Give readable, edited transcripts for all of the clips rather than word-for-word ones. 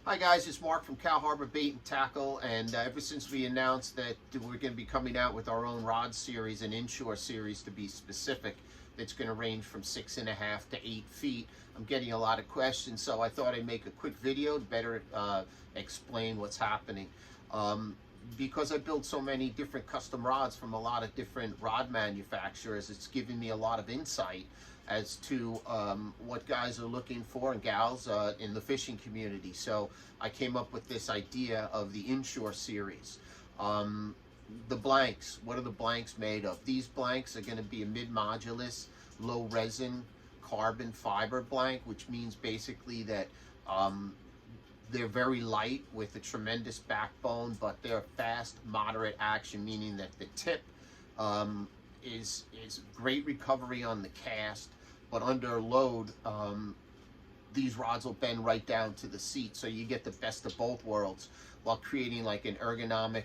Hi guys, it's Mark from Cow Harbor Bait and Tackle, and ever since we announced that we're going to be coming out with our own rod series, an Inshore Series to be specific, that's going to range from 6.5 to 8 feet, I'm getting a lot of questions, so I thought I'd make a quick video to better explain what's happening. Because I build so many different custom rods from a lot of different rod manufacturers, it's given me a lot of insight as to what guys are looking for and gals in the fishing community. So I came up with this idea of the Inshore series. The blanks, what are the blanks made of? These blanks are going to be a mid-modulus, low resin, carbon fiber blank, which means basically that they're very light with a tremendous backbone, but they're fast, moderate action, meaning that the tip is great recovery on the cast, but under load, these rods will bend right down to the seat, so you get the best of both worlds while creating like an ergonomic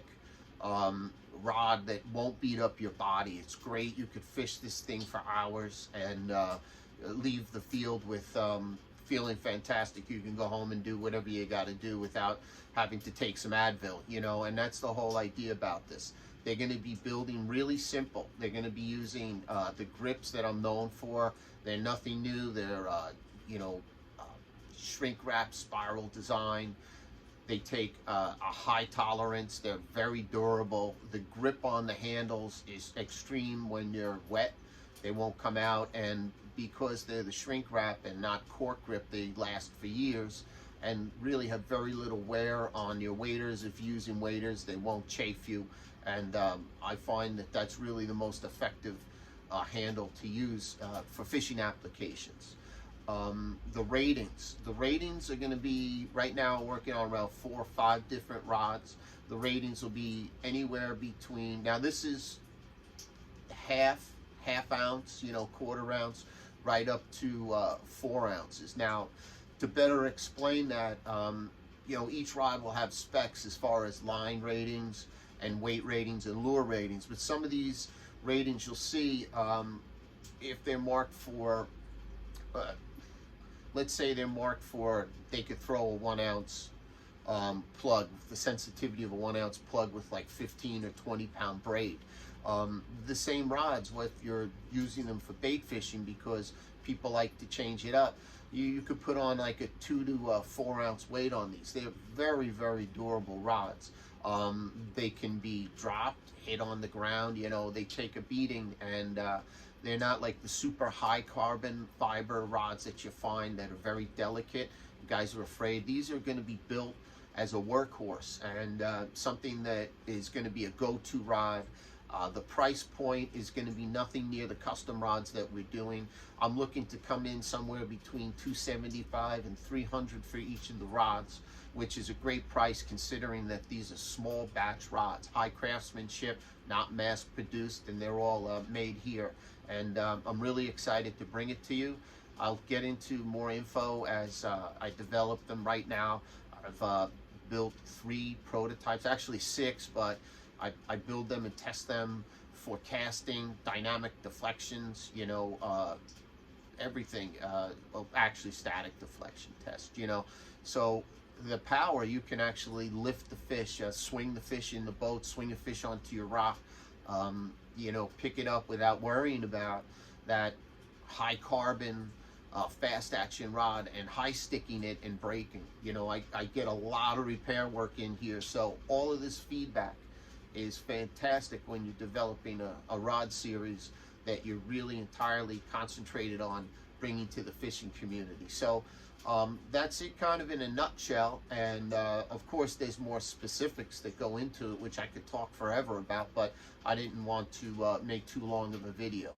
rod that won't beat up your body. It's great. You could fish this thing for hours and leave the field with feeling fantastic. You can go home and do whatever you got to do without having to take some Advil, you know, and that's the whole idea about this. They're going to be building really simple. They're going to be using the grips that I'm known for. They're nothing new. They're, shrink wrap spiral design. They take a high tolerance. They're very durable. The grip on the handles is extreme when you're wet. They won't come out, and because they're the shrink wrap and not cork grip, they last for years and really have very little wear on your waders. If you're using waders, they won't chafe you, and I find that that's really the most effective handle to use for fishing applications. The ratings are going to be, right now working on around 4 or 5 different rods. The ratings will be anywhere between, now this is half ounce, quarter ounce, right up to 4 ounces. Now, to better explain that, each rod will have specs as far as line ratings and weight ratings and lure ratings, but some of these ratings you'll see, if they're marked for, let's say they're marked for, they could throw a 1 ounce plug, the sensitivity of a 1 ounce plug with like 15 or 20 pound braid. The same rods, if you're using them for bait fishing, because people like to change it up, you could put on like a 2 to 4 ounce weight on these. They're very, very durable rods. They can be dropped, hit on the ground, they take a beating, and they're not like the super high carbon fiber rods that you find that are very delicate. You guys are afraid. These are going to be built as a workhorse and something that is going to be a go-to rod. The price point is going to be nothing near the custom rods that we're doing. I'm looking to come in somewhere between $275 and $300 for each of the rods, which is a great price considering that these are small batch rods, high craftsmanship, not mass produced, and they're all made here. And I'm really excited to bring it to you. I'll get into more info as I develop them. Right now, I've built 3 prototypes, actually 6, but I build them and test them for casting, dynamic deflections, everything, well, actually static deflection test, So the power, you can actually lift the fish, swing the fish in the boat, swing a fish onto your rock, pick it up without worrying about that high carbon, fast action rod and high sticking it and breaking. I get a lot of repair work in here, so all of this feedback is fantastic when you're developing a rod series that you're really entirely concentrated on bringing to the fishing community. So that's it kind of in a nutshell, and of course there's more specifics that go into it which I could talk forever about, but I didn't want to make too long of a video.